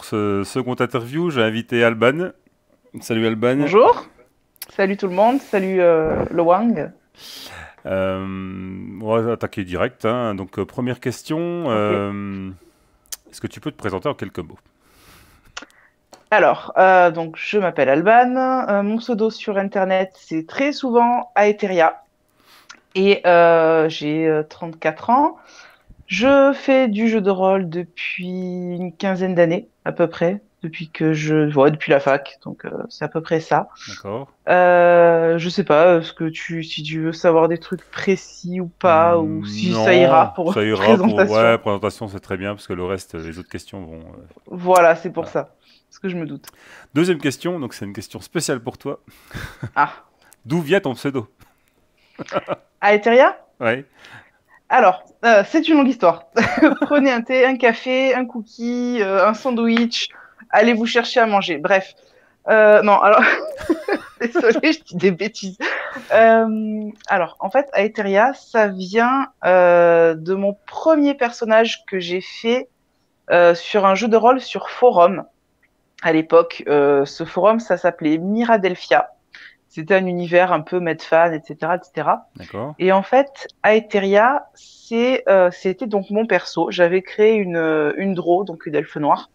ce second interview, j'ai invité Alban. Salut Alban. Bonjour, salut tout le monde, salut le Wang. On va attaquer direct, hein. Donc, première question, Ok. est-ce que tu peux te présenter en quelques mots? Alors, donc je m'appelle Alban, mon pseudo sur Internet c'est très souvent Aetheria et j'ai 4 ans. Je fais du jeu de rôle depuis une quinzaine d'années à peu près, depuis la fac, donc c'est à peu près ça. D'accord. Je sais pas, si tu veux savoir des trucs précis ou pas, ou si ça ira Non, pour ça ira pour... présentation. Ouais, présentation, c'est très bien, parce que le reste, les autres questions vont... Voilà, c'est pour voilà. ça. Ce que je me doute. Deuxième question, donc c'est une question spéciale pour toi. Ah, D'où vient ton pseudo? Aetheria? Ouais. Alors, c'est une longue histoire. Prenez un thé, un café, un cookie, un sandwich, allez vous chercher à manger. Bref. Non, alors, désolée, je dis des bêtises. Alors, en fait, Aetheria, ça vient de mon premier personnage que j'ai fait sur un jeu de rôle sur forum. À l'époque, ce forum, ça s'appelait Miradelphia. C'était un univers un peu Medfan, etc., etc. D'accord. Et en fait, Aetheria, c'était donc mon perso. J'avais créé une Draw, donc une elfe noire,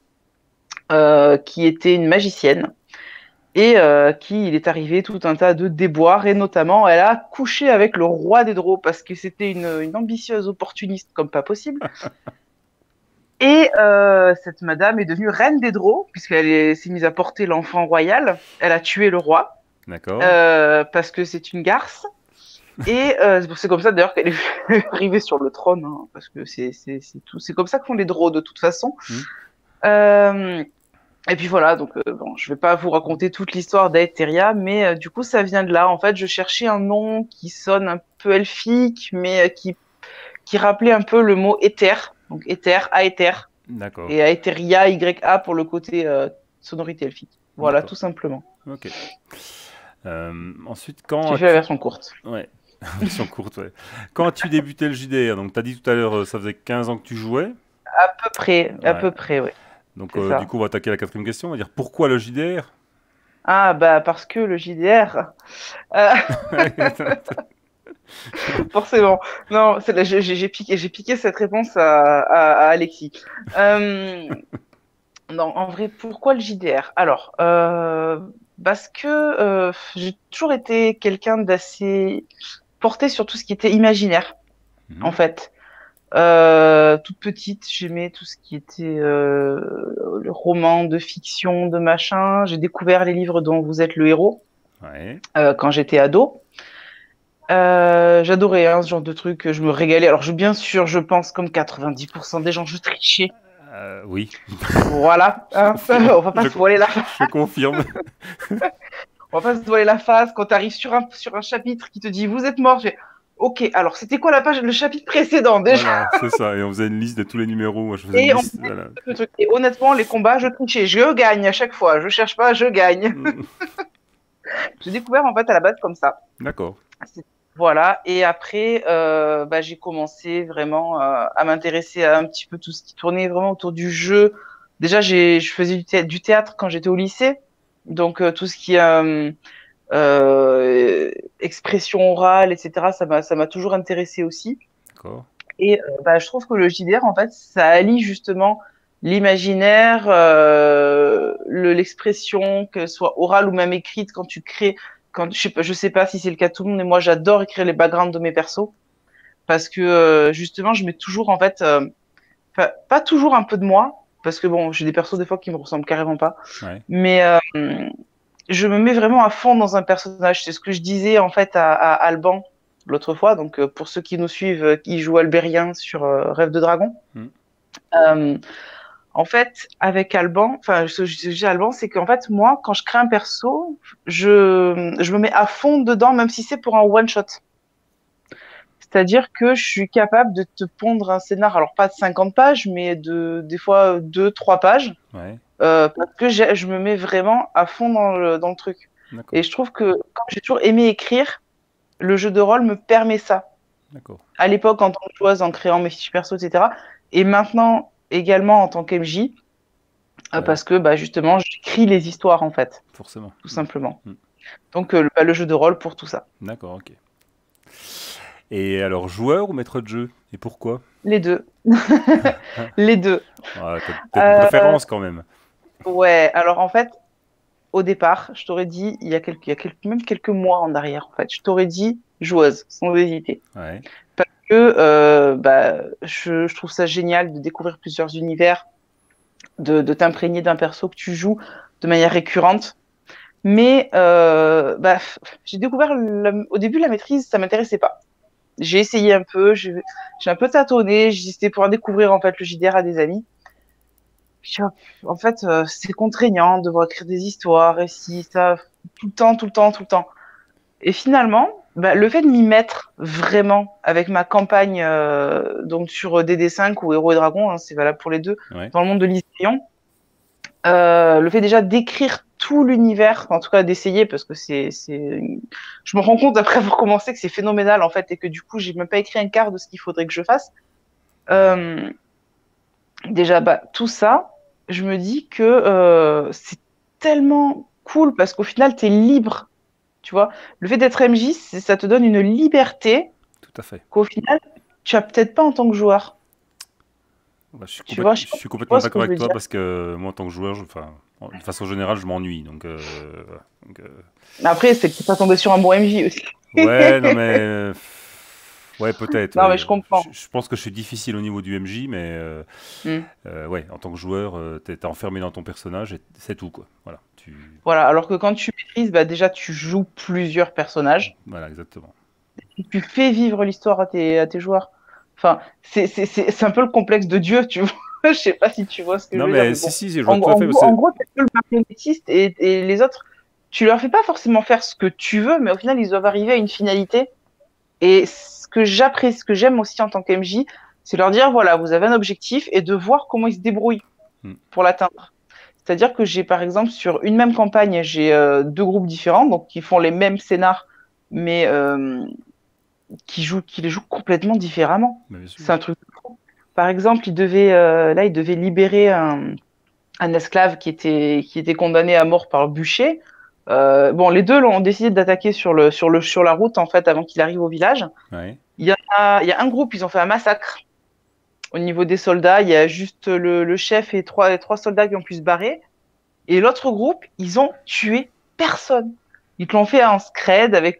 qui était une magicienne et qui, il est arrivé tout un tas de déboires et notamment, elle a couché avec le roi des Draws parce que c'était une ambitieuse opportuniste comme pas possible. Et cette madame est devenue reine des Draws s'est mise à porter l'enfant royal. Elle a tué le roi D'accord. parce que c'est une garce. Et c'est comme ça d'ailleurs qu'elle est arrivée sur le trône, hein, parce que c'est comme ça que font les drôles de toute façon. Hmm. Euh, et puis voilà, donc bon, je vais pas vous raconter toute l'histoire d'Aetheria, mais du coup ça vient de là. En fait, je cherchais un nom qui sonne un peu elfique, mais qui rappelait un peu le mot éther, donc éther, Aether, D'accord. et Aetheria, YA pour le côté sonorité elfique. Voilà, D'accord. tout simplement. Ok. Ensuite, J'ai fait la version courte. Ouais, version courte, ouais. Quand as-tu débuté le JDR? Donc, tu as dit tout à l'heure, ça faisait 15 ans que tu jouais. À Ouais. peu près, oui, Donc, c'est du ça. coup, on va attaquer la quatrième question. On va dire pourquoi le JDR? Ah, bah, parce que le JDR, euh, forcément. Non, j'ai piqué cette réponse à Alexis. Euh, non, en vrai, pourquoi le JDR? Alors, parce que j'ai toujours été quelqu'un d'assez porté sur tout ce qui était imaginaire, en Mhm. fait. Toute petite, j'aimais tout ce qui était le roman de fiction, de machin. J'ai découvert les livres dont vous êtes le héros Ouais. quand j'étais ado. J'adorais hein, ce genre de truc, je me régalais. Alors, bien sûr, je pense comme 90% des gens, je trichais. Oui, Voilà, je hein. confirme. On va pas se voiler Je confirme. on va pas se voiler la face quand tu arrives sur un chapitre qui te dit vous êtes mort. Ok, alors c'était quoi la page, le chapitre précédent déjà? Voilà, c'est ça. Et on faisait une liste de tous les numéros. Moi, je faisais une Et on liste. faisait Voilà. le truc. Et honnêtement, les combats, je trichais, je gagne à chaque fois. Je cherche pas, je gagne. Mm. J'ai découvert en fait à la base comme ça. D'accord. C'est- Voilà, et après, bah, j'ai commencé vraiment à m'intéresser à un petit peu tout ce qui tournait vraiment autour du jeu. Déjà, je faisais du théâtre quand j'étais au lycée, donc tout ce qui est euh, expression orale, etc., ça m'a toujours intéressé aussi. D'accord. Et bah, je trouve que le JDR, en fait, ça allie justement l'imaginaire, l'expression, que ce soit orale ou même écrite, quand tu crées, je sais pas si c'est le cas de tout le monde, mais moi j'adore écrire les backgrounds de mes persos parce que justement, je mets toujours en fait, pas toujours un peu de moi, parce que bon, j'ai des persos des fois qui me ressemblent carrément pas, Ouais. mais je me mets vraiment à fond dans un personnage. C'est ce que je disais en fait à Alban l'autre fois. Donc pour ceux qui nous suivent, qui jouent Albérien sur Rêve de Dragon. Mm. Euh, En fait, avec Alban, enfin, ce que je dis à Alban, c'est qu'en fait, moi, quand je crée un perso, je me mets à fond dedans, même si c'est pour un one shot. C'est-à-dire que je suis capable de te pondre un scénar, alors pas de 50 pages, mais des fois 2, 3 pages, Ouais. parce que je me mets vraiment à fond dans le truc. Et D'accord. je trouve que comme j'ai toujours aimé écrire, le jeu de rôle me permet ça. D'accord. À l'époque, en tant que joueuse, en créant mes fiches perso, etc. Et maintenant, également en tant qu'MJ, Ouais, parce que bah, justement, j'écris les histoires en fait, forcément. tout simplement. Mm. Donc le jeu de rôle pour tout ça. D'accord, ok. Et alors, joueur ou maître de jeu? Et pourquoi? Les deux. Les deux. Ah, t'as peut-être une Euh, préférence quand même. ouais, alors en fait, au départ, je t'aurais dit, même quelques mois en arrière, en fait, je t'aurais dit joueuse, sans hésiter. Ouais, Que bah, je trouve ça génial de découvrir plusieurs univers, de t'imprégner d'un perso que tu joues de manière récurrente. Mais bah, j'ai découvert au début la maîtrise, ça m'intéressait pas. J'ai essayé un peu, j'ai un peu tâtonné, j'hésitais pour découvrir en fait le JDR à des amis. En fait, c'est contraignant de devoir écrire des histoires, et si ça, tout le temps, tout le temps, tout le temps. Et finalement, bah, le fait de m'y mettre vraiment avec ma campagne donc sur DD5 ou Héros et Dragons, hein, c'est valable pour les deux, ouais. dans le monde de l'Iséion, le fait déjà d'écrire tout l'univers, en tout cas d'essayer, parce que je me rends compte après avoir commencé que c'est phénoménal en fait, et que du coup, j'ai même pas écrit un quart de ce qu'il faudrait que je fasse. Ouais. Euh, déjà, bah, tout ça, je me dis que c'est tellement cool parce qu'au final, tu es libre. Tu vois, le fait d'être MJ, ça te donne une liberté Tout à fait. qu'au final, tu as peut-être pas en tant que joueur. Bah, Tu vois, je suis tu vois complètement ce que d'accord je avec veux toi dire. parce que moi, en tant que joueur, enfin, de façon générale, je m'ennuie. Voilà. Après, c'est que t'es pas tombé sur un bon MJ aussi. Ouais, non mais, ouais, peut-être. Non, Ouais. mais je comprends. Je pense que je suis difficile au niveau du MJ, mais Hmm. ouais, en tant que joueur, t'es enfermé dans ton personnage et c'est tout quoi. Voilà. Voilà, alors que quand tu maîtrises, bah, déjà, tu joues plusieurs personnages. Voilà, exactement. Tu fais vivre l'histoire à tes joueurs. Enfin, c'est un peu le complexe de Dieu, tu vois. Je sais pas si tu vois ce que je Non veux dire, mais mais si bon. si, je vois tout à fait. En gros, t'es un peu le marionnettiste et les autres, tu leur fais pas forcément faire ce que tu veux, mais au final, ils doivent arriver à une finalité. Et ce que j'apprécie, ce que j'aime aussi en tant qu'MJ, c'est leur dire, voilà, vous avez un objectif et de voir comment ils se débrouillent Hmm. pour l'atteindre. C'est-à-dire que j'ai, par exemple, sur une même campagne, j'ai deux groupes différents, donc qui font les mêmes scénars, mais qui les jouent complètement différemment. Mais bien sûr. C'est un truc. Par exemple, ils devaient libérer un esclave qui était condamné à mort par bûcher. Bon, les deux ont décidé d'attaquer sur la route, en fait, avant qu'il arrive au village. Ouais. Il y a un groupe, ils ont fait un massacre. Au niveau des soldats, il y a juste le chef et trois soldats qui ont pu se barrer. Et l'autre groupe, ils ont tué personne. Ils l'ont fait en scred avec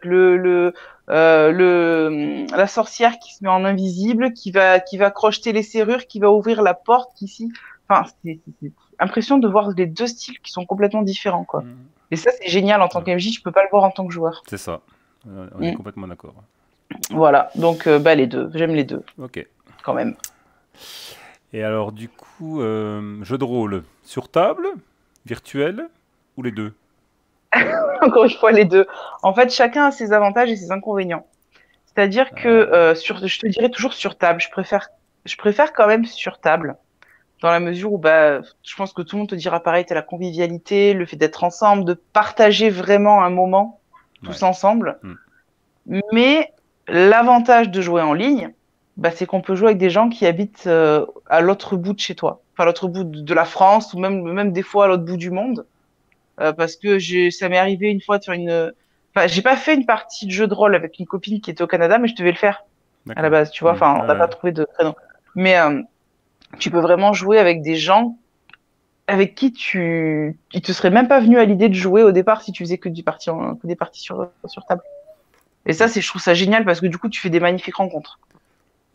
la sorcière qui se met en invisible, qui va crocheter les serrures, qui va ouvrir la porte, enfin, c'est impression de voir les deux styles qui sont complètement différents, quoi. Hmm. Et ça, c'est génial en tant Ouais. qu'MJ, je peux pas le voir en tant que joueur. C'est ça. On est Mm. complètement d'accord. Voilà, donc bah, les deux, j'aime les deux, Ok. quand même. Et alors, du coup, jeu de rôle sur table, virtuel ou les deux? Encore une fois, les deux. En fait, chacun a ses avantages et ses inconvénients. C'est-à-dire que je te dirais toujours sur table. Je préfère quand même sur table, dans la mesure où bah, je pense que tout le monde te dira pareil, t'as la convivialité, le fait d'être ensemble, de partager vraiment un moment tous Ouais. ensemble. Hmm. Mais l'avantage de jouer en ligne, bah, c'est qu'on peut jouer avec des gens qui habitent à l'autre bout de chez toi, enfin à l'autre bout de la France ou même des fois à l'autre bout du monde. Parce que ça m'est arrivé une fois de faire enfin, j'ai pas fait une partie de jeu de rôle avec une copine qui était au Canada, mais je devais le faire à la D'accord. base, tu vois. Hmm. Enfin, on Ouais, n'a pas ouais. trouvé de créneau. Mais tu peux vraiment jouer avec des gens avec qui ils te seraient même pas venus à l'idée de jouer au départ si tu faisais que des parties sur table. Et ça, Ouais. je trouve ça génial parce que du coup, tu fais des magnifiques rencontres.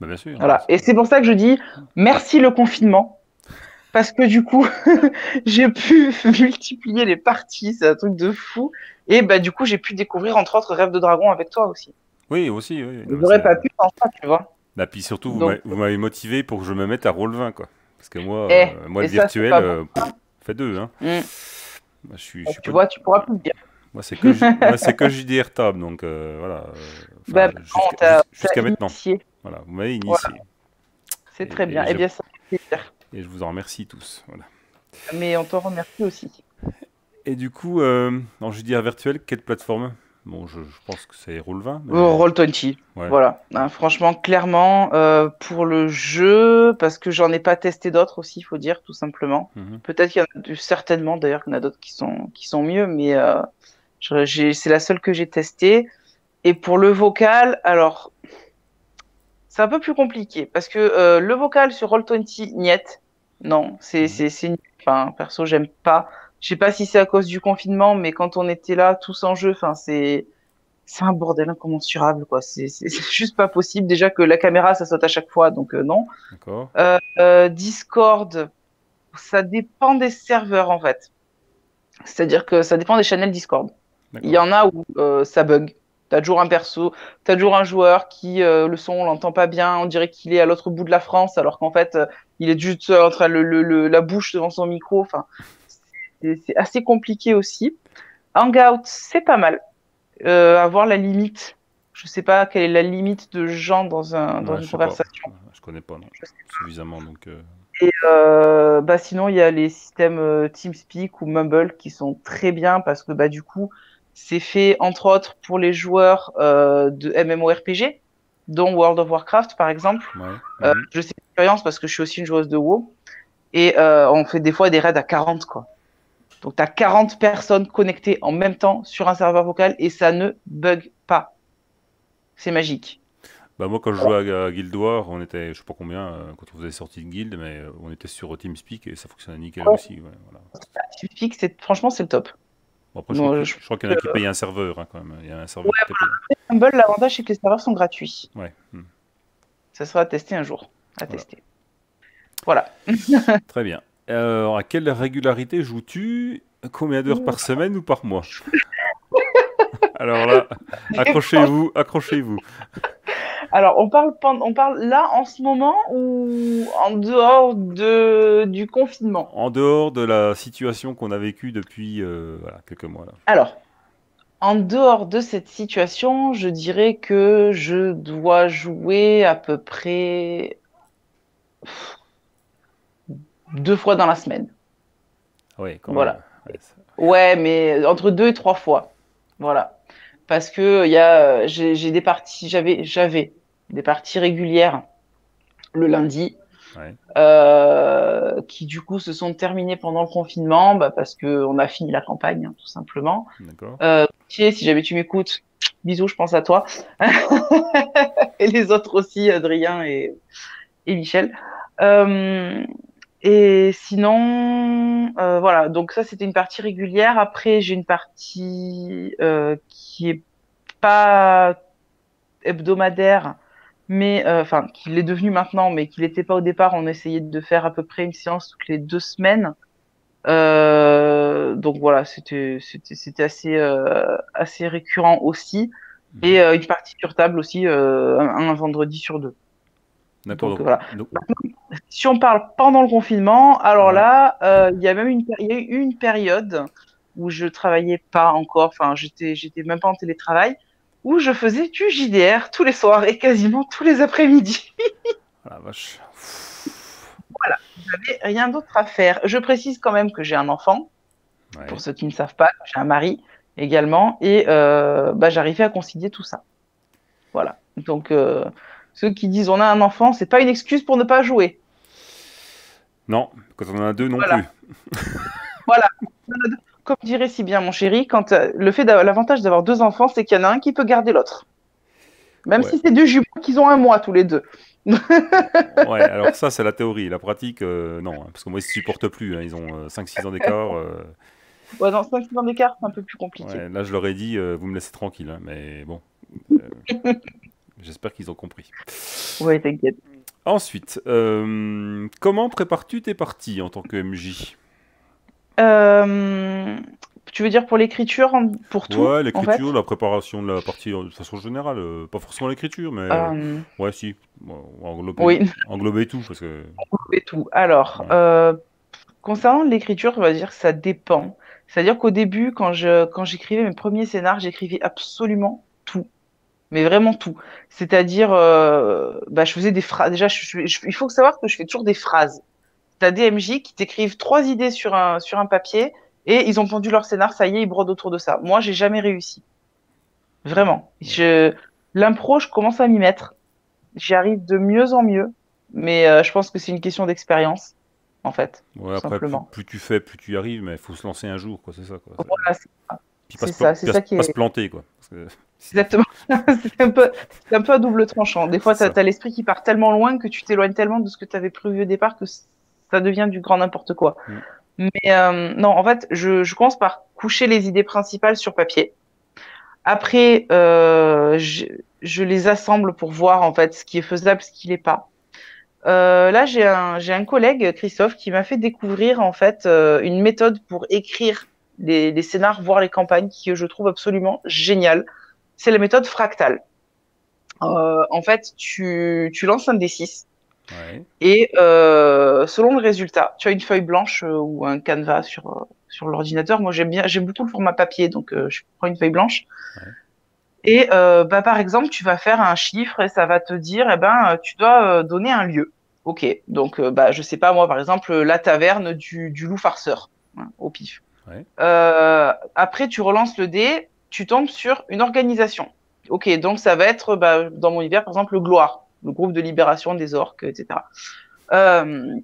Bah, bien sûr. Voilà. Et c'est pour ça que je dis merci le confinement. Parce que du coup, j'ai pu multiplier les parties, c'est un truc de fou. Et bah du coup, j'ai pu découvrir entre autres Rêve de Dragon avec toi aussi. Oui, aussi, oui. Non, mais J'aurais pas pu sans ça, tu vois. bah, puis surtout, Donc, vous m'avez motivé pour que je me mette à Roll20, quoi. Parce que moi et le ça, c'est virtuel, pas bon. fait deux, hein. Mm. Bah, je suis Tu pas... vois, tu pourras plus le dire. Moi, c'est que JDR table, donc voilà. Bah, Enfin, non, t'as jusqu'à maintenant. initié. Voilà, vous m'avez Voilà, initié. c'est très bien. Eh bien, ça fait plaisir. Et je vous en remercie tous. Voilà. Mais on t'en remercie aussi. Et du coup, en JDR virtuel, quelle plateforme Bon, je pense que c'est Roll20, mais Roll20. ouais. Voilà. Hein, franchement, clairement, pour le jeu, parce que j'en ai pas testé d'autres aussi, il faut dire, tout simplement. Mhm. Peut-être qu'il y en a, certainement d'ailleurs qu'il y en a d'autres qui sont mieux, mais c'est la seule que j'ai testée. Et pour le vocal, alors, c'est un peu plus compliqué, parce que le vocal sur Roll20, niet. Non, Mhm. c'est nul. Enfin, perso, j'aime pas. Je sais pas si c'est à cause du confinement, mais quand on était là, tous en jeu, enfin, c'est un bordel incommensurable, quoi. C'est juste pas possible. Déjà que la caméra, ça saute à chaque fois, donc non. D'accord, Discord, ça dépend des serveurs, en fait. C'est-à-dire que ça dépend des channels Discord. Il y d'accord. en a où ça bug. T'as toujours un perso, t'as toujours un joueur qui, le son, on l'entend pas bien, on dirait qu'il est à l'autre bout de la France, alors qu'en fait, il est juste en train la bouche devant son micro. Enfin, c'est assez compliqué aussi. Hangout, c'est pas mal. Avoir la limite. Je sais pas quelle est la limite de gens dans Ouais, une je sais pas. conversation. Je connais pas, non. Je sais Suffisamment, donc. pas. Et bah sinon, il y a les systèmes TeamSpeak ou Mumble qui sont très bien parce que bah du coup, c'est fait entre autres pour les joueurs de MMORPG, dont World of Warcraft par exemple. Ouais. Mhm. Je sais l'expérience parce que je suis aussi une joueuse de WoW et on fait des fois des raids à 40 quoi. Donc tu as 40 personnes connectées en même temps sur un serveur vocal et ça ne bug pas. C'est magique. Bah moi quand je jouais à Guild Wars, on était, je sais pas combien, quand on faisait sortie de guild, mais on était sur TeamSpeak et ça fonctionnait nickel Ouais. aussi. Ouais, voilà. TeamSpeak, franchement, c'est le top. Bon, après Bon, je crois qu'il y en a qui payent un serveur, hein, quand même. Il y a un serveur qui ouais, était payé. Humble, l'avantage, c'est que les serveurs sont gratuits. Ouais. Ça sera à tester un jour. À Voilà. tester. Voilà. Très bien. À quelle régularité joues-tu? Combien d'heures par semaine ou par mois? Alors là, accrochez-vous, accrochez-vous. Alors, on parle là en ce moment ou en dehors du confinement? En dehors de la situation qu'on a vécue depuis voilà, quelques mois là. Alors, en dehors de cette situation, je dirais que je dois jouer à peu près 2 fois dans la semaine. Oui, quand même. Voilà. Ouais, Ouais, mais entre 2 et 3 fois. Voilà. Parce que j'ai des parties, j'avais des parties régulières le lundi, ouais, qui du coup se sont terminées pendant le confinement, bah, parce que on a fini la campagne, hein, tout simplement. d'accord. Thier, si jamais tu m'écoutes, bisous, je pense à toi. Et les autres aussi, Adrien et Michel. Euh, et sinon, voilà, donc ça c'était une partie régulière. Après, j'ai une partie qui est pas hebdomadaire, mais enfin qui l'est devenue maintenant, mais qui l'était pas au départ. On essayait de faire à peu près une séance toutes les 2 semaines. Donc voilà, c'était assez récurrent aussi. Mhm. Et une partie sur table aussi, un vendredi sur deux. D'accord, Donc voilà. donc, Si on parle pendant le confinement, alors ouais. là, il y a même il y a eu une période où je travaillais pas encore, enfin, j'étais même pas en télétravail, où je faisais du JDR tous les soirs et quasiment tous les après-midi. Ah la vache. Voilà, j'avais rien d'autre à faire. Je précise quand même que j'ai un enfant, pour Ouais. ceux qui ne savent pas, j'ai un mari également, et bah, j'arrivais à concilier tout ça. Voilà. Donc, ceux qui disent on a un enfant, c'est pas une excuse pour ne pas jouer. Non, quand on en a deux non Voilà. plus. Voilà. Comme dirait si bien mon chéri, quand l'avantage d'avoir 2 enfants, c'est qu'il y en a un qui peut garder l'autre. Même Ouais. si c'est deux jumeaux qu'ils ont un mois tous les deux. Ouais, alors ça c'est la théorie. La pratique, non, hein, parce que moi ils se supportent plus, hein, ils ont 5-6 ans d'écart. Ouais, dans 5 ans d'écart, c'est un peu plus compliqué. Ouais, là je leur ai dit, vous me laissez tranquille, hein, mais bon, euh, j'espère qu'ils ont compris. Ouais, t'inquiète. Ensuite, comment prépares-tu tes parties en tant que MJ? Euh, Tu veux dire pour l'écriture, pour tout, Ouais, en fait? l'écriture, la préparation de la partie de façon générale, pas forcément l'écriture, mais Euh, ouais, si, bon, englober, oui, englober tout, parce que et tout. Alors, ouais, concernant l'écriture, on va dire que ça dépend. C'est-à-dire qu'au début, quand j'écrivais mes premiers scénars, j'écrivais absolument tout. Mais vraiment tout. C'est-à-dire, bah, je faisais des phrases. Déjà, il faut savoir que je fais toujours des phrases. T'as des MJ qui t'écrivent 3 idées sur un papier et ils ont pendu leur scénar, ça y est, ils brodent autour de ça. Moi, j'ai jamais réussi. Vraiment. Ouais. L'impro, je commence à m'y mettre. J'y arrive de mieux en mieux, mais je pense que c'est une question d'expérience, en fait, Ouais, tout après, simplement. plus tu fais, plus tu y arrives, mais il faut se lancer un jour, quoi, c'est ça, quoi. Voilà, Puis c'est ça qui pas se est planter, quoi. Parce que sinon, exactement. C'est un peu à double tranchant. Des fois, c'est tu ça. as l'esprit qui part tellement loin que tu t'éloignes tellement de ce que tu avais prévu au départ que ça devient du grand n'importe quoi. Mm. Mais non, en fait, je commence par coucher les idées principales sur papier. Après, je les assemble pour voir en fait ce qui est faisable, ce qui l'est pas. Là, j'ai un collègue, Christophe, qui m'a fait découvrir en fait une méthode pour écrire les scénars, voire les campagnes, que je trouve absolument géniale. C'est la méthode fractale. En fait, tu lances un D6 Ouais. et selon le résultat, tu as une feuille blanche ou un canevas sur l'ordinateur. Moi, j'aime beaucoup le format papier, donc je prends une feuille blanche. Ouais. Et bah, par exemple, tu vas faire un chiffre et ça va te dire, eh ben, tu dois donner un lieu. Ok, donc bah, je sais pas moi, par exemple, la taverne du loup farceur, hein, au pif. Ouais. Après, tu relances le dé, tu tombes sur une organisation. Ok, donc ça va être, bah, dans mon univers, par exemple, le Gloire, le groupe de libération des orques, etc. Euh,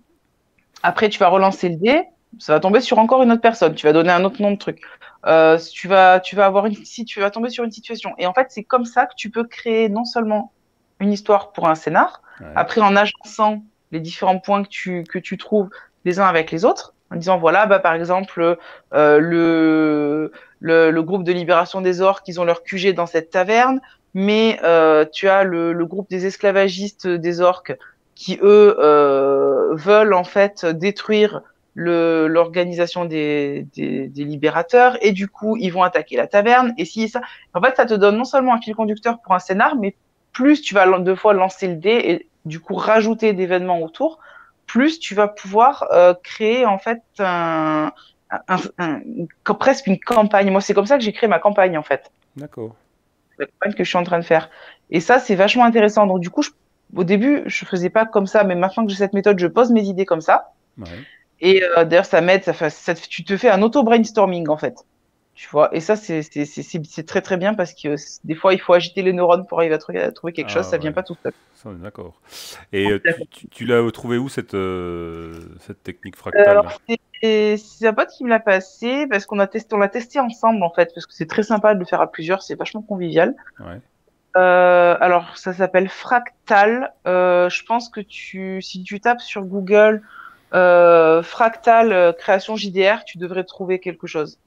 Après, tu vas relancer le dé, ça va tomber sur encore une autre personne. Tu vas donner un autre nom de truc. Tu vas avoir si tu vas tomber sur une situation. Et en fait, c'est comme ça que tu peux créer non seulement une histoire pour un scénar, Ouais. après en agençant les différents points que tu trouves les uns avec les autres, en disant voilà, bah, par exemple, le groupe de libération des orques, ils ont leur QG dans cette taverne, mais tu as le groupe des esclavagistes des orques qui eux veulent en fait détruire l'organisation des libérateurs et du coup ils vont attaquer la taverne et si ça en fait ça te donne non seulement un fil conducteur pour un scénar mais plus tu vas deux fois lancer le dé et du coup rajouter d'événements autour plus tu vas pouvoir créer en fait presque une campagne. Moi c'est comme ça que j'ai créé ma campagne en fait, D'accord. la campagne que je suis en train de faire. Et ça, c'est vachement intéressant. Donc, du coup, au début, je faisais pas comme ça, mais maintenant que j'ai cette méthode, je pose mes idées comme ça. Ouais. Et d'ailleurs, ça m'aide, tu te fais un auto-brainstorming, en fait. Tu vois, et ça, c'est très très bien parce que des fois, il faut agiter les neurones pour arriver à trouver quelque chose, Ah ça vient ouais. pas tout seul. Ça, on est d'accord. Et tu l'as trouvé où cette technique Alors, fractale? c'est un pote qui me l'a passé parce on l'a testé ensemble, en fait, parce que c'est très sympa de le faire à plusieurs, c'est vachement convivial. Ouais. Alors, ça s'appelle Fractal. Je pense que si tu tapes sur Google Fractal création JDR, tu devrais trouver quelque chose.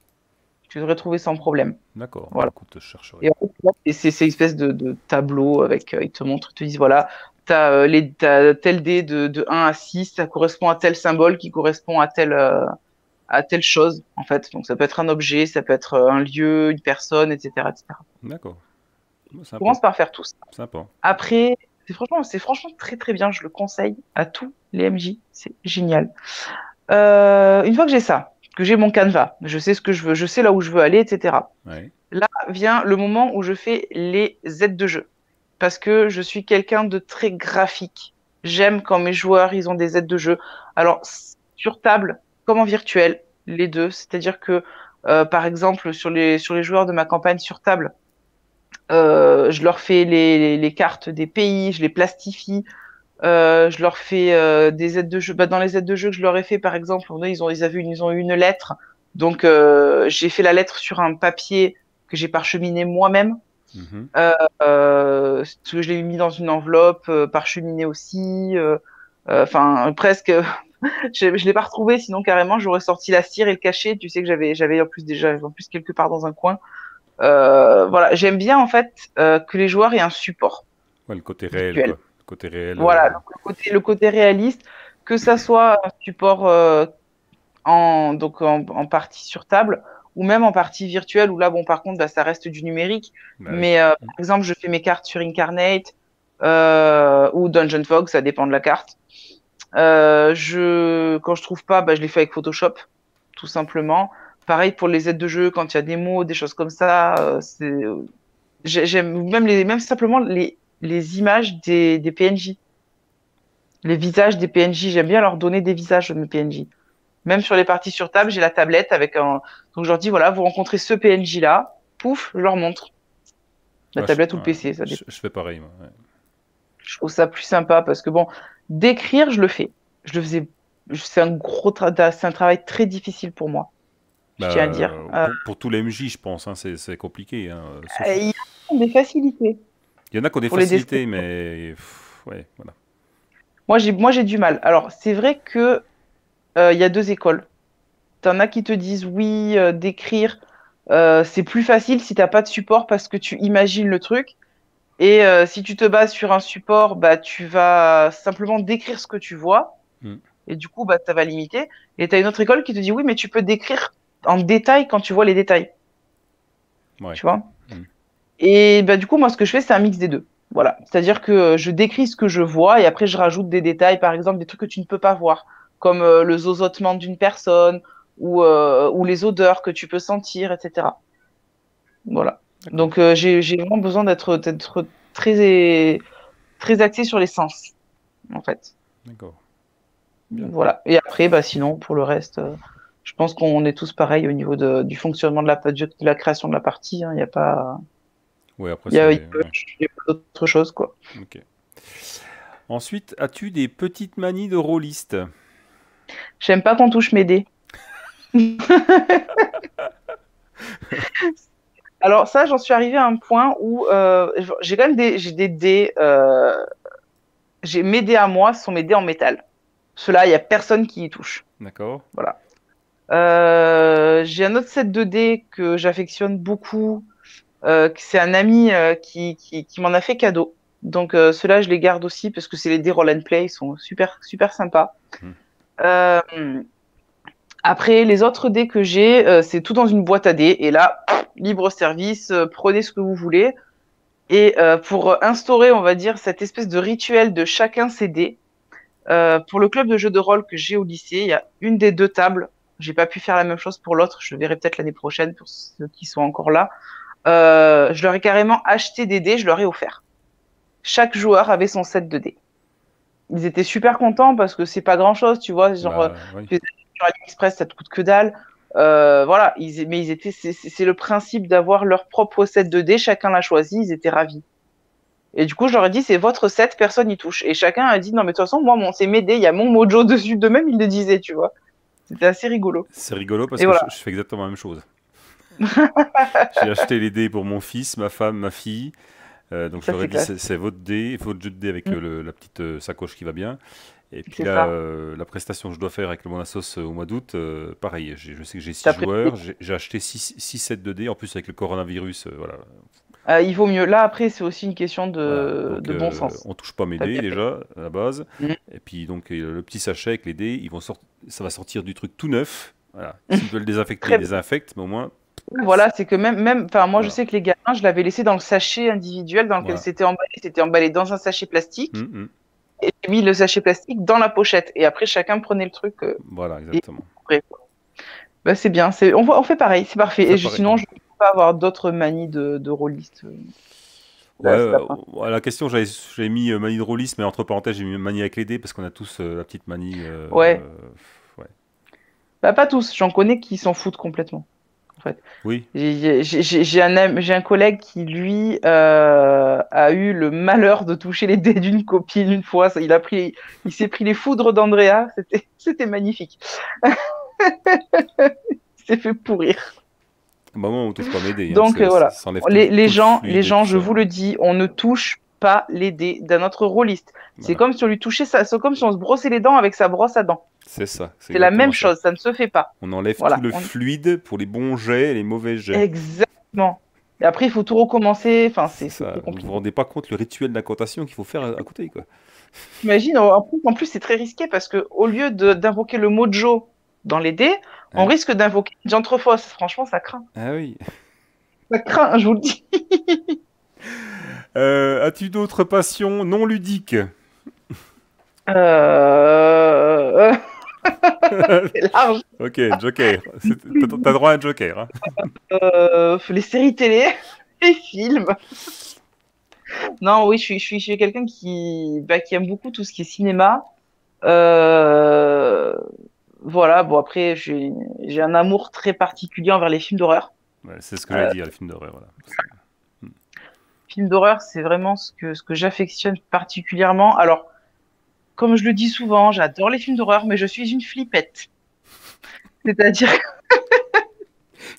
Tu devrais trouver sans problème. D'accord. Bah Voilà. écoute, je chercherai. Et en fait, c'est une espèce de tableau avec, ils te montrent, ils te disent, voilà, t'as tel dé de 1 à 6, ça correspond à tel symbole qui correspond à telle chose, en fait. Donc, ça peut être un objet, ça peut être un lieu, une personne, etc., etc. D'accord. Bah, Je sympa. commence par faire tout ça. Sympa. Après, c'est franchement très très bien. Je le conseille à tous les MJ. C'est génial. Une fois que j'ai ça, que j'ai mon canevas, je sais ce que je veux, je sais là où je veux aller, etc. Ouais. Là vient le moment où je fais les aides de jeu. Parce que je suis quelqu'un de très graphique. J'aime quand mes joueurs, ils ont des aides de jeu. Alors, sur table, comme en virtuel, les deux. C'est-à-dire que, par exemple, sur les joueurs de ma campagne sur table, je leur fais les cartes des pays, je les plastifie, je leur fais des aides de jeu. Bah, dans les aides de jeu que je leur ai fait, par exemple, ils ont eu une lettre. Donc, j'ai fait la lettre sur un papier que j'ai parcheminé moi-même. Mhm. Je l'ai mis dans une enveloppe, parcheminée aussi. Enfin, presque. Je l'ai pas retrouvé, sinon carrément j'aurais sorti la cire et le cachet. Tu sais que j'avais en plus quelque part dans un coin. Voilà, j'aime bien en fait que les joueurs aient un support Ouais, le côté réel, visuel. quoi. Le côté réel. Voilà, donc le côté réaliste, que ça soit un support en partie sur table ou même en partie virtuelle où là, bon, par contre, bah, ça reste du numérique. Bah oui. Mais par exemple, je fais mes cartes sur Incarnate ou Dungeon Fog, ça dépend de la carte. Quand je trouve pas, bah, je les fais avec Photoshop, tout simplement. Pareil pour les aides de jeu, quand il y a des mots, des choses comme ça, j'aime même simplement les images des PNJ. Les visages des PNJ, j'aime bien leur donner des visages de mes PNJ. Même sur les parties sur table, j'ai la tablette avec un. Donc je leur dis voilà, vous rencontrez ce PNJ là, pouf, je leur montre. la Ouais, tablette ou le PC, ça dépend. je fais pareil, moi. Ouais. Je trouve ça plus sympa parce que bon, d'écrire, je le fais. Je le faisais. C'est un c'est un travail très difficile pour moi, je tiens à le dire. Pour tous les MJ, je pense, hein, c'est compliqué. Hein, Il y a des facilités il y en a qui ont des pour les facilités, descriptions. mais ouais, voilà. Moi, j'ai du mal. Alors, c'est vrai que il y a deux écoles. T'en as qui te disent oui, d'écrire, c'est plus facile si t'as pas de support parce que tu imagines le truc. Et si tu te bases sur un support, bah, tu vas simplement décrire ce que tu vois. Mm. Et du coup, bah, ça va limiter. Et tu as une autre école qui te dit oui, mais tu peux décrire en détail quand tu vois les détails. Ouais. Tu vois? Mm. Et bah, du coup, moi, ce que je fais, c'est un mix des deux. Voilà. C'est-à-dire que je décris ce que je vois et après, je rajoute des détails, par exemple, des trucs que tu ne peux pas voir, comme le zozotement d'une personne ou les odeurs que tu peux sentir, etc. Voilà. D'accord, Donc, j'ai vraiment besoin d'être très, très axé sur les sens, en fait. d'accord. Bien. Voilà. Et après, bah, sinon, pour le reste, je pense qu'on est tous pareils au niveau du fonctionnement de la création de la partie, hein. Il n'y a pas, Ouais, après, il y a, il c'est. y a Ouais, il y a pas d'autre chose, quoi. ok. Ensuite, as-tu des petites manies de rôliste? J'aime pas qu'on touche mes dés. Alors ça, j'en suis arrivée à un point où j'ai quand même j'ai des dés. J'ai mes dés à moi, ce sont mes dés en métal. Ceux-là, il y a personne qui y touche. D'accord. Voilà. J'ai un autre set de dés que j'affectionne beaucoup. C'est un ami qui m'en a fait cadeau. Donc ceux-là, je les garde aussi parce que c'est les dés roll and play, ils sont super super sympas. Mm. Euh, Après, les autres dés que j'ai, c'est tout dans une boîte à dés. Et là, libre service, prenez ce que vous voulez. Et pour instaurer, on va dire, cette espèce de rituel de chacun ses dés, pour le club de jeux de rôle que j'ai au lycée, il y a une des deux tables. J'ai pas pu faire la même chose pour l'autre. Je le verrai peut-être l'année prochaine pour ceux qui sont encore là. Je leur ai carrément acheté des dés, je leur ai offert. Chaque joueur avait son set de dés. Ils étaient super contents parce que c'est pas grand chose, tu vois. Genre, Bah, oui. tu les achètes sur AliExpress, ça te coûte que dalle. Voilà, mais ils étaient, c'est le principe d'avoir leur propre set de dés, chacun l'a choisi, ils étaient ravis. Et du coup, je leur ai dit, c'est votre set, personne n'y touche. Et chacun a dit, non, mais de toute façon, moi, c'est mes dés, il y a mon mojo dessus, de même, ils le disaient, tu vois. C'était assez rigolo. C'est rigolo parce Et que voilà. je fais exactement la même chose. J'ai acheté les dés pour mon fils, ma femme, ma fille. Donc je Ça, leur ai c'est dit, classe. c'est votre jeu de dés avec Mm, la petite sacoche qui va bien. Et puis c'est là, ça. la prestation que je dois faire avec mon assos au mois d'août, pareil, je sais que j'ai 6 T'as pris. joueurs, j'ai acheté 6 sets de dés, en plus avec le coronavirus, voilà. Il vaut mieux. Là, après, c'est aussi une question Voilà, donc de bon sens. on touche pas mes T'as dés bien fait. déjà, à la base. Mm. Et puis donc le petit sachet avec les dés, ça va sortir du truc tout neuf. Voilà. S'ils veulent désinfecter, ils Très bien. désinfectent, mais au moins, Voilà, c'est que enfin, moi, je voilà. sais que les gamins, je l'avais laissé dans le sachet individuel dans lequel Voilà. c'était emballé dans un sachet plastique. Hum, hum. Et j'ai mis le sachet plastique dans la pochette. Et après, chacun prenait le truc Voilà, et exactement. ouvrait. Bah, c'est bien. On fait pareil, c'est parfait. On fait Et pareil. sinon, je ne peux pas avoir d'autres manies de rôliste. Ouais, Là, c'est la fin. à la question, j'avais mis manie de rôliste, mais entre parenthèses, j'ai mis manie avec les dés parce qu'on a tous la petite manie. Ouais. Ouais. Bah, pas tous. J'en connais qui s'en foutent complètement, en fait. Oui. J'ai un collègue qui, lui, a eu le malheur de toucher les dés d'une copine une fois. Il s'est pris les foudres d'Andrea. C'était magnifique. Il s'est fait pourrir. Bah, moi, on touche pas mes dés, hein. Donc, Ça, voilà. ça enlève Les tout le gens, fluide et tout je ça. vous le dis, on ne touche pas les dés d'un autre rôliste. C'est Voilà. comme si on lui touchait ça, c'est comme si on se brossait les dents avec sa brosse à dents. C'est ça, c'est C'est la exactement même ça. chose, ça ne se fait pas. On enlève tout Voilà. le fluide pour les bons jets et les mauvais jets. Exactement. Et après, il faut tout recommencer. Enfin, C'est c'est ça. très Vous vous compliqué. rendez pas compte le rituel d'incantation qu'il faut faire à côté, quoi. T'imagines, en plus c'est très risqué parce que au lieu d'invoquer le mojo dans les dés, on Hein? risque d'invoquer Dianthrophos. Franchement, ça craint. Ah oui. Ça craint, je vous le dis. As-tu d'autres passions non ludiques? Euh... c'est large. Ok, Joker. T'as droit à un Joker, hein. Les séries télé, les films. Non, oui, je suis quelqu'un qui aime beaucoup tout ce qui est cinéma. Euh, Voilà, bon après, j'ai un amour très particulier envers les films d'horreur. Ouais, c'est ce que j'allais dire, les films d'horreur, voilà. films d'horreur, c'est vraiment ce que j'affectionne particulièrement. Alors, comme je le dis souvent, j'adore les films d'horreur, mais je suis une flippette. C'est-à-dire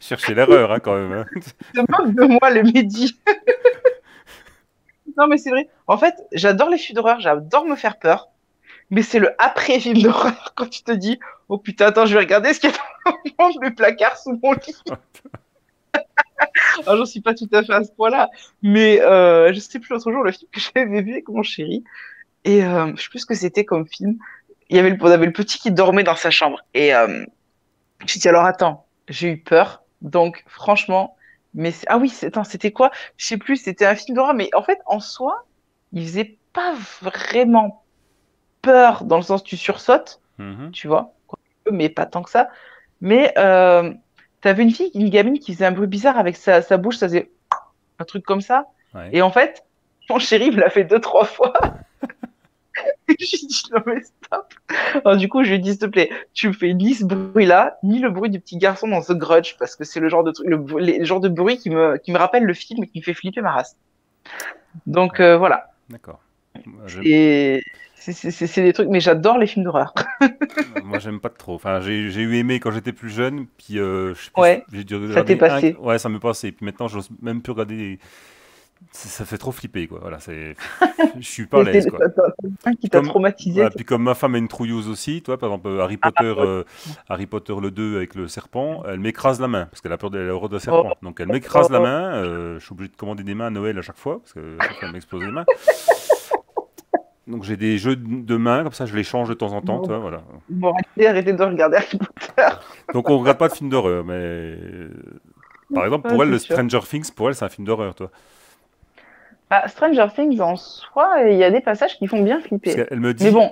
Cherchez l'erreur, hein, quand même. Hein. se moque de moi le midi. Non, mais c'est vrai. En fait, j'adore les films d'horreur, j'adore me faire peur, mais c'est le après-film d'horreur quand tu te dis, oh putain, attends, je vais regarder ce qu'il y a dans mes placards sous mon lit. Alors, j'en suis pas tout à fait à ce point-là, mais je sais plus l'autre jour le film que j'avais vu avec mon chéri, et je sais plus ce que c'était comme film. On avait le petit qui dormait dans sa chambre, et je me suis dit, alors attends, j'ai eu peur, donc franchement, ah oui, attends, c'était quoi? Je sais plus, c'était un film d'horreur, mais en fait, en soi, il faisait pas vraiment peur dans le sens tu sursautes, Mhm. tu vois, mais pas tant que ça. Mais t'avais une gamine qui faisait un bruit bizarre avec sa bouche, ça faisait un truc comme ça. Ouais. Et en fait, mon chéri me l'a fait deux, trois fois. Et je lui ai dit, non mais stop. Alors, du coup, je lui ai dit, s'il te plaît, tu fais ni ce bruit-là, ni le bruit du petit garçon dans The Grudge, parce que c'est le genre de truc, le genre de bruit qui me rappelle le film et qui me fait flipper ma race. Donc voilà. D'accord. Et c'est des trucs, mais j'adore les films d'horreur. Moi, j'aime pas trop. Enfin, j'ai eu aimé quand j'étais plus jeune, puis je sais plus, Ouais, j'ai dû ça t'est regarder un. passé. Ouais, ça m'est passé. Puis maintenant, j'ose même plus regarder. Ça fait trop flipper, quoi. Voilà, je suis pas à l'aise, quoi. T'as un qui Puis t'a comme, traumatisé. voilà, puis comme ma femme est une trouilleuse aussi, toi, par exemple, Harry Potter le 2 avec le serpent, elle m'écrase la main, parce qu'elle a peur elle a horreur de Oh, serpent. Donc elle m'écrase la oh. main, je suis obligé de commander des mains à Noël à chaque fois, parce que chaque fois elle m'explose les mains. Donc j'ai des jeux de mains, comme ça je les change de temps en temps, tu Bon, vois, voilà. bon, arrêtez de regarder Harry Potter. Donc on regarde pas de films d'horreur, mais par exemple, Ouais, pour elle, c'est le sûr. Stranger Things, pour elle, c'est un film d'horreur, toi. Bah, Stranger Things, en soi, il y a des passages qui font bien Parce flipper. qu'elle me Mais dit, bon,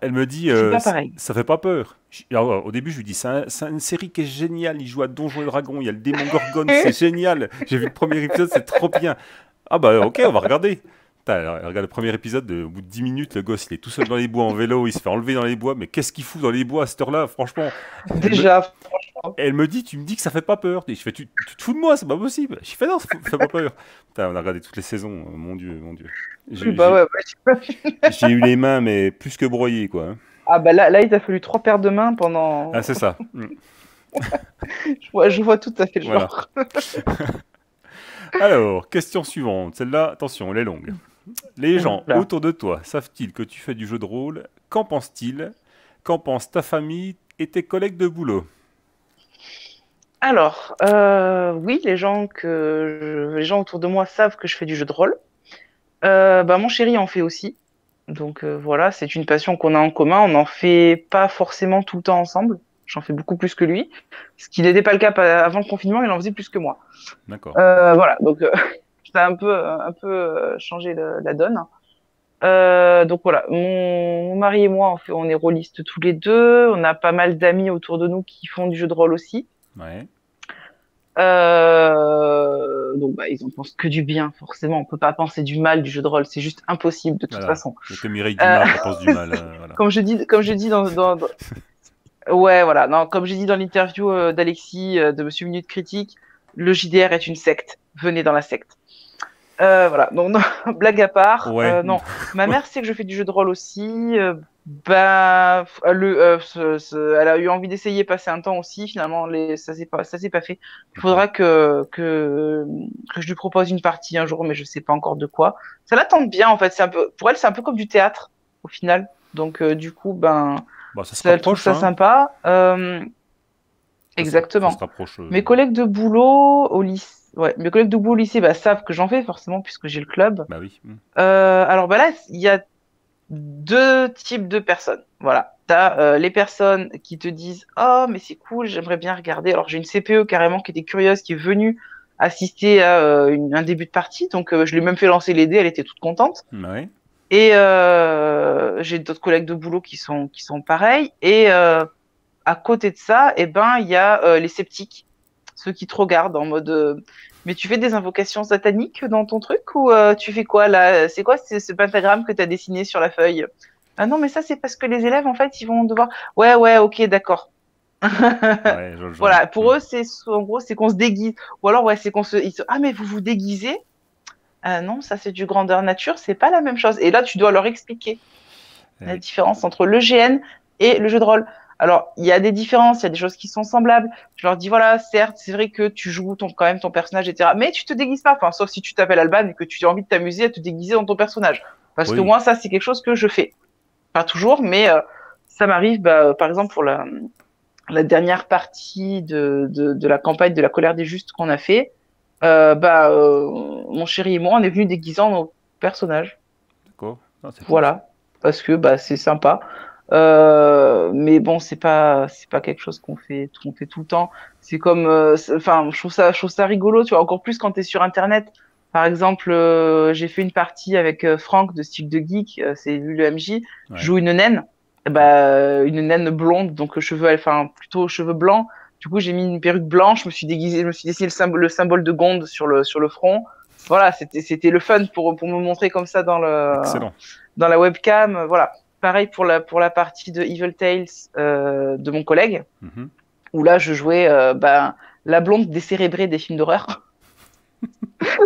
elle me dit, c'est pas pareil. ça fait pas peur. Alors, au début, je lui dis, c'est une série qui est géniale. Il joue à Donjons et Dragons, il y a le démon Gorgone, c'est génial. J'ai vu le premier épisode, c'est trop bien. Ah bah ok, on va regarder. Putain, elle regarde le premier épisode, au bout de 10 minutes, le gosse, il est tout seul dans les bois en vélo, il se fait enlever dans les bois. Mais qu'est-ce qu'il fout dans les bois à cette heure-là, franchement? Elle me, Déjà, franchement. elle me dit, tu me dis que ça fait pas peur. Et je fais, tu te fous de moi, c'est pas possible. Je fais, non, ça fait pas peur. Putain, on a regardé toutes les saisons, mon Dieu, mon Dieu. Oui, J'ai bah j'ai- ouais, ouais. j'ai eu les mains, mais plus que broyées, quoi. Hein. Ah bah là, il t'a fallu trois paires de mains Ah, pendant. c'est ça. Mm. Je vois tout à fait le Voilà. genre. Alors, question suivante. Celle-là, attention, elle est longue. Les gens Oula. autour de toi savent-ils que tu fais du jeu de rôle? Qu'en pensent-ils? Qu'en pense ta famille et tes collègues de boulot? Alors, oui, les gens autour de moi savent que je fais du jeu de rôle. Bah, mon chéri en fait aussi. Donc voilà, c'est une passion qu'on a en commun. On n'en fait pas forcément tout le temps ensemble. J'en fais beaucoup plus que lui. Ce qui n'était pas le cas avant le confinement, il en faisait plus que moi. D'accord. Voilà, donc ça a un peu changé la donne. Donc voilà, mon mari et moi, on est rôlistes tous les deux. On a pas mal d'amis autour de nous qui font du jeu de rôle aussi. Ouais. Donc bah, ils en pensent que du bien, forcément. On peut pas penser du mal du jeu de rôle, c'est juste impossible de toute Voilà. façon. Il n'y a que Mireille Euh, Dumas qui pense du mal. Voilà. comme je dis ouais, voilà, non, comme j'ai dit dans l'interview d'Alexis de Monsieur Minute Critique, le JDR est une secte. Venez dans la secte. Voilà, donc non, blague à part, Ouais. non, ma mère sait que je fais du jeu de rôle aussi. Elle a eu envie d'essayer passer un temps aussi. Finalement, ça s'est pas fait. Il D'accord. faudra que je lui propose une partie un jour, mais je sais pas encore de quoi. Ça la tente bien en fait. Pour elle, c'est un peu comme du théâtre au final. Donc du coup, Bah, ça se elle trouve rapproche, ça hein. sympa. Ça se Exactement. rapproche. Mes collègues de boulot au lycée, ouais, mes collègues de boulot au lycée savent que j'en fais forcément puisque j'ai le club. Bah oui. Alors bah là, il y a deux types de personnes. Voilà. T'as les personnes qui te disent oh mais c'est cool, j'aimerais bien regarder. Alors j'ai une CPE carrément qui était curieuse, qui est venue assister à un début de partie, donc je lui ai même fait lancer les dés, elle était toute contente. Ouais. Et j'ai d'autres collègues de boulot qui sont pareils. Et à côté de ça, eh ben il y a les sceptiques, ceux qui te regardent en mode mais tu fais des invocations sataniques dans ton truc ou tu fais quoi là? C'est quoi ce pentagramme que tu as dessiné sur la feuille? Ah non, mais ça c'est parce que les élèves en fait, ils vont devoir ouais ouais, OK, d'accord. Ouais, je vois. Voilà, pour eux c'est en gros c'est qu'on se déguise ou alors ouais, c'est ah mais vous vous déguisez? Ah non, ça c'est du grandeur nature, c'est pas la même chose. Et là, tu dois leur expliquer la Eh, différence entre le GN et le jeu de rôle. Alors, il y a des différences, il y a des choses qui sont semblables. Je leur dis, voilà, certes, c'est vrai que tu joues quand même ton personnage, etc. Mais tu te déguises pas, enfin, sauf si tu t'appelles Alban et que tu as envie de t'amuser à te déguiser dans ton personnage. Parce que oui, moi, ça, c'est quelque chose que je fais. Pas toujours, mais ça m'arrive, par exemple, pour la dernière partie de la campagne de la colère des justes qu'on a fait, mon chéri et moi, on est venus déguisant nos personnages. d'accord. Ah, c'est cool ça. Voilà, parce que c'est sympa. Mais bon, c'est pas quelque chose qu'on fait tout le temps. C'est comme, enfin, je trouve ça rigolo, tu vois, encore plus quand tu es sur Internet. Par exemple, j'ai fait une partie avec Franck de Stick de Geek, c'est lui le MJ. Je Ouais. joue une naine, une naine blonde, donc cheveux, enfin plutôt cheveux blancs. Du coup, j'ai mis une perruque blanche, je me suis déguisé, je me suis dessiné le symbole de Gonde sur le front. Voilà, c'était le fun pour me montrer comme ça Excellent. dans la webcam. Voilà. Pareil pour la partie de Evil Tales de mon collègue, Mhm. où là, je jouais la blonde décérébrée des films d'horreur.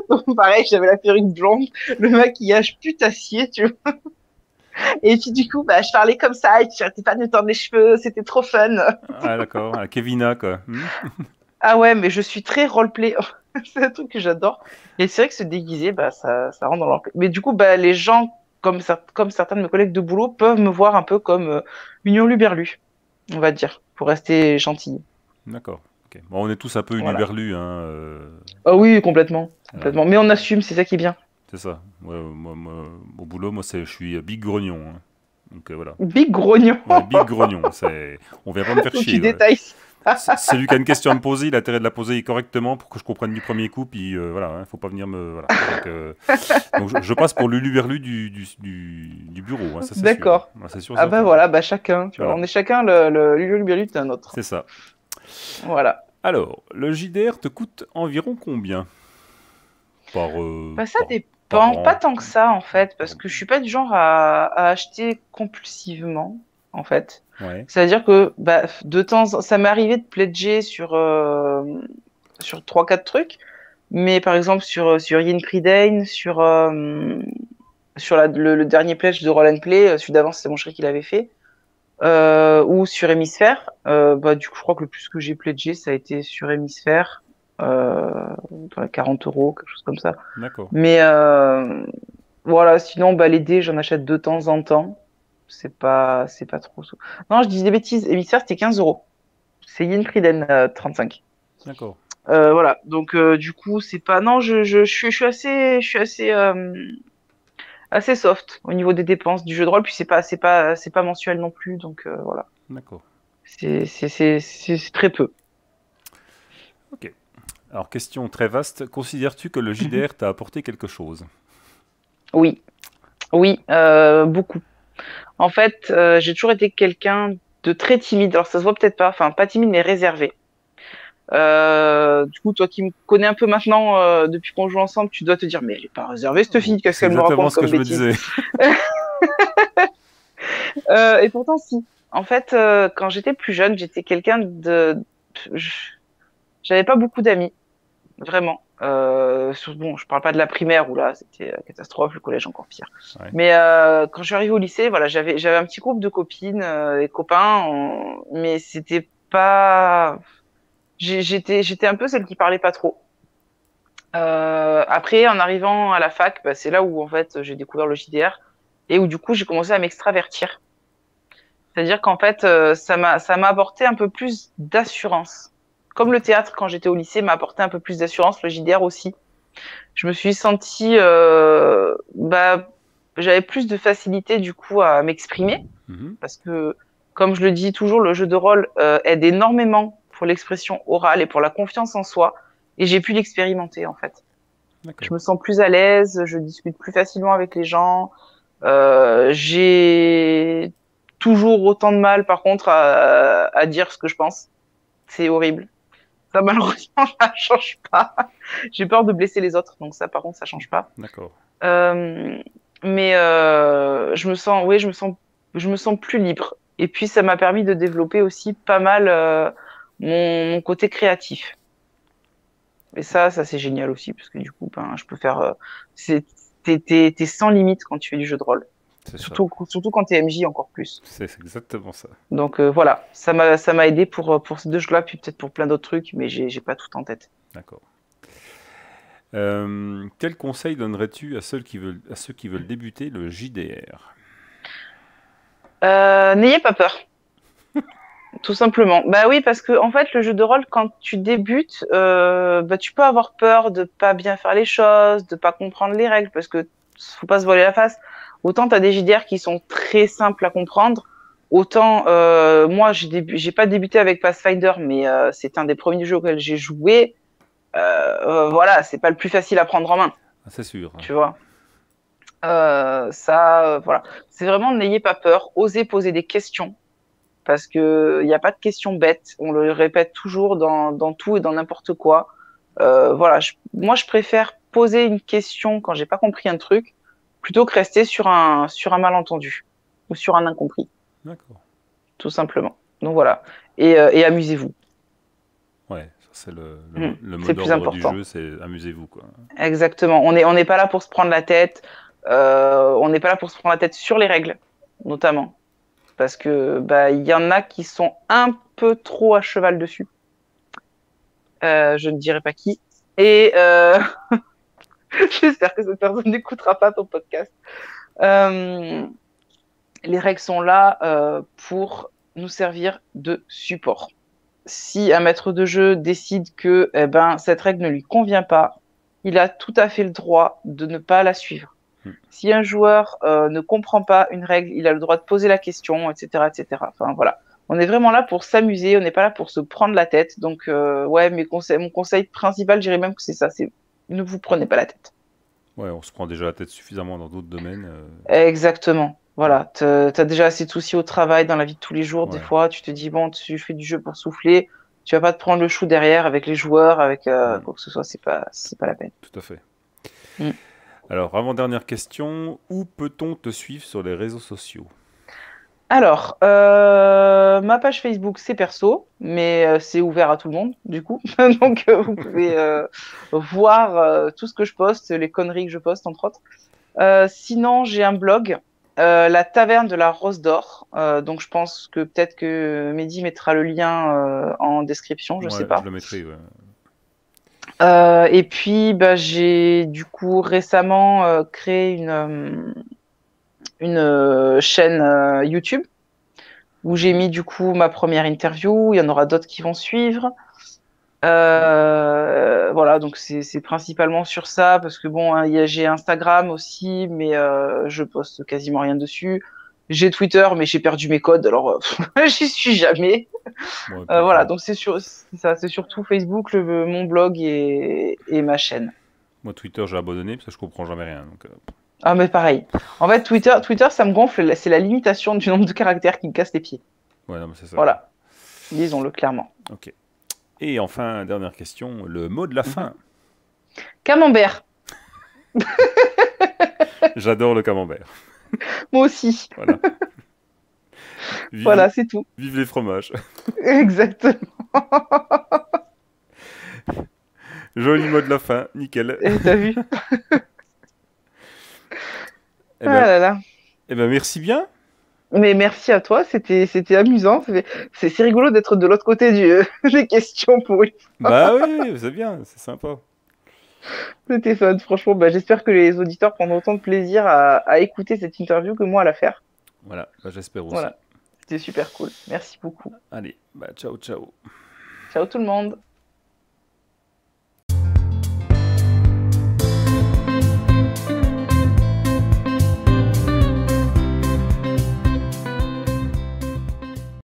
Donc, pareil, j'avais la perruque blonde, le maquillage putassier, tu vois. Et puis, du coup, je parlais comme ça, et tu n'arrêtais pas de me tordre les cheveux, c'était trop fun. Ah, d'accord. Ah, Kevina, quoi. Hmm. Ah ouais, mais je suis très roleplay. C'est un truc que j'adore. Et c'est vrai que se déguiser, ça rentre dans leur... Mais du coup, les gens, comme certains de mes collègues de boulot, peuvent me voir un peu comme une hurluberlu, on va dire, pour rester gentil. D'accord. Ok. Bon, on est tous un peu Voilà. uluberlus, hein. Ah oui, complètement, Voilà. complètement. Mais on assume, c'est ça qui est bien. C'est ça. Ouais, au boulot, moi, je suis big grognon, hein. Donc voilà. Big grognon. Ouais, big grognon. On vient pas me faire Faut que tu chier, quoi. détailles. Celui qui a une question à me poser, il a intérêt de la poser correctement pour que je comprenne du premier coup. Puis voilà, hein, faut pas venir me. Voilà. Donc, je passe pour l'uluberlu du bureau, hein, ça c'est sûr. D'accord. Ah, c'est sûr et Ah certain. voilà, chacun, tu vois. Voilà, On est chacun le hurluberlu d'un autre. c'est ça. Voilà. Alors, le JDR te coûte environ combien par, Ça par dépend, pas an? tant que ça en fait, par- parce que je suis pas du genre à acheter compulsivement en fait. Ouais, C'est-à-dire que ça m'est arrivé de pledger sur trois quatre trucs, mais par exemple sur Yin Pridane, sur le dernier pledge de Roll and Play, celui d'avant c'est mon chéri qui l'avait fait, ou sur Hémisphère. Du coup, je crois que le plus que j'ai pledgé, ça a été sur Hémisphère, dans les 40 euros, quelque chose comme ça. d'accord. Mais voilà, sinon, les dés, j'en achète de temps en temps. C'est pas trop. Non, je dis des bêtises. Hémisphère, c'était 15 euros. C'est Yin Priden 35. D'accord. Voilà. Donc, du coup, c'est pas. Non, je suis assez soft au niveau des dépenses du jeu de rôle. Puis c'est pas mensuel non plus. Donc, voilà. D'accord. C'est très peu. Ok. Alors, question très vaste. Considères-tu que le JDR t'a apporté quelque chose? Oui, oui, beaucoup. En fait, j'ai toujours été quelqu'un de très timide. Alors, ça se voit peut-être pas. Enfin, pas timide, mais réservé. Du coup, toi qui me connais un peu maintenant, depuis qu'on joue ensemble, tu dois te dire, mais elle est pas réservée, cette fille, qu'est-ce C'est qu'elle me exactement raconte ce que comme je me bêtise? disais. Et pourtant, si. En fait, quand j'étais plus jeune, j'étais quelqu'un je- j'avais pas beaucoup d'amis, vraiment. Bon, je parle pas de la primaire où là, c'était catastrophe, le collège encore pire. Ouais. Mais quand je suis arrivée au lycée, voilà, j'avais un petit groupe de copines, et copains, mais c'était pas. J'étais un peu celle qui parlait pas trop. Après, en arrivant à la fac, c'est là où en fait j'ai découvert le JDR et où du coup j'ai commencé à m'extravertir. C'est-à-dire qu'en fait, ça m'a apporté un peu plus d'assurance. Comme le théâtre quand j'étais au lycée m'a apporté un peu plus d'assurance, le JDR aussi. Je me suis sentie, j'avais plus de facilité du coup à m'exprimer Mhm. parce que, comme je le dis toujours, le jeu de rôle aide énormément pour l'expression orale et pour la confiance en soi. Et j'ai pu l'expérimenter en fait. D'accord. Je me sens plus à l'aise, je discute plus facilement avec les gens. J'ai toujours autant de mal, par contre, à dire ce que je pense. C'est horrible. Ça, malheureusement, ça change pas. J'ai peur de blesser les autres, donc ça, par contre, ça change pas. D'accord. Euh, mais je me sens plus libre. Et puis, ça m'a permis de développer aussi pas mal mon côté créatif. Et ça c'est génial aussi, parce que du coup, ben, je peux faire. T'es sans limite quand tu fais du jeu de rôle. C'est ça. Surtout quand t'es MJ, encore plus. C'est exactement ça. Donc voilà, ça m'a aidé pour ces deux jeux-là, puis peut-être pour plein d'autres trucs, mais j'ai pas tout en tête. D'accord. Quel conseil donnerais-tu à ceux qui veulent débuter le JDR? N'ayez pas peur. Tout simplement. Bah oui, parce que en fait, le jeu de rôle, quand tu débutes, bah, tu peux avoir peur de pas bien faire les choses, de pas comprendre les règles, parce que faut pas se voiler la face. Autant t'as des JDR qui sont très simples à comprendre, autant moi j'ai pas débuté avec Pathfinder, mais c'est un des premiers jeux auxquels j'ai joué. Voilà, c'est pas le plus facile à prendre en main, Ah, c'est sûr. tu vois. Voilà, c'est vraiment n'ayez pas peur, osez poser des questions parce que il n'y a pas de questions bêtes. On le répète toujours dans tout et dans n'importe quoi. Voilà, moi je préfère poser une question quand j'ai pas compris un truc plutôt que rester sur un malentendu ou sur un incompris, D'accord. tout simplement. Donc voilà, et amusez-vous. Ouais, ça c'est le mot C'est le plus d'ordre du important. jeu, c'est amusez-vous, quoi. Exactement. On n'est pas là pour se prendre la tête. On n'est pas là pour se prendre la tête sur les règles, notamment. Parce que bah il y en a qui sont un peu trop à cheval dessus. Je ne dirai pas qui. Et j'espère que cette personne n'écoutera pas ton podcast. Euh, les règles sont là pour nous servir de support. Si un maître de jeu décide que eh ben, cette règle ne lui convient pas, il a tout à fait le droit de ne pas la suivre. Hmm. Si un joueur ne comprend pas une règle, il a le droit de poser la question, etc., etc. Enfin voilà, on est vraiment là pour s'amuser, on n'est pas là pour se prendre la tête. Donc ouais, mon conseil principal, je dirais même que c'est ça, c'est ne vous prenez pas la tête. Ouais, on se prend déjà la tête suffisamment dans d'autres domaines. Exactement. Voilà, t'as déjà assez de soucis au travail, dans la vie de tous les jours. Des Ouais, fois, tu te dis bon, tu fais du jeu pour souffler, tu vas pas te prendre le chou derrière avec les joueurs, avec hmm, quoi que ce soit, c'est pas la peine. tout à fait. Mm. Alors, avant-dernière question, où peut-on te suivre sur les réseaux sociaux? Alors, ma page Facebook, c'est perso, mais c'est ouvert à tout le monde, du coup. Donc, vous pouvez voir tout ce que je poste, les conneries que je poste, entre autres. Sinon, j'ai un blog, La Taverne de la Rose d'Or. Donc, je pense que peut-être que Mehdi mettra le lien en description, je sais Ouais, je pas. le mettrai, ouais. Et puis, bah, j'ai du coup récemment créé une chaîne YouTube où j'ai Mhm. mis du coup ma première interview. Il y en aura d'autres qui vont suivre. Voilà, donc c'est principalement sur ça parce que bon, hein, j'ai Instagram aussi, mais je poste quasiment rien dessus. J'ai Twitter, mais j'ai perdu mes codes, alors j'y suis jamais. Ouais, pas Voilà, grave. donc c'est ça, c'est surtout Facebook, mon blog et ma chaîne. Moi, Twitter, j'ai abandonné parce que je comprends jamais rien. Donc, Ah mais pareil. En fait, Twitter, ça me gonfle. C'est la limitation du nombre de caractères qui me casse les pieds. ouais, non, mais c'est ça, quoi. Voilà, disons-le clairement. Ok. Et enfin, dernière question, le mot de la Mhm. fin. Camembert, J'adore le camembert. moi aussi. Voilà. Vive, Voilà, c'est tout. vive les fromages. Exactement. Joli mot de la fin, nickel. Et t'as vu? Eh Ah ben, là là. eh ben, merci bien. Mais merci à toi, c'était amusant. C'est rigolo d'être de l'autre côté des questions pour une Bah oui, oui, c'est bien, c'est sympa. C'était fun, franchement. Bah, j'espère que les auditeurs prendront autant de plaisir à écouter cette interview que moi à la faire. Voilà, bah, j'espère aussi. Voilà, c'était super cool. Merci beaucoup. Allez, bah ciao, ciao. Ciao tout le monde.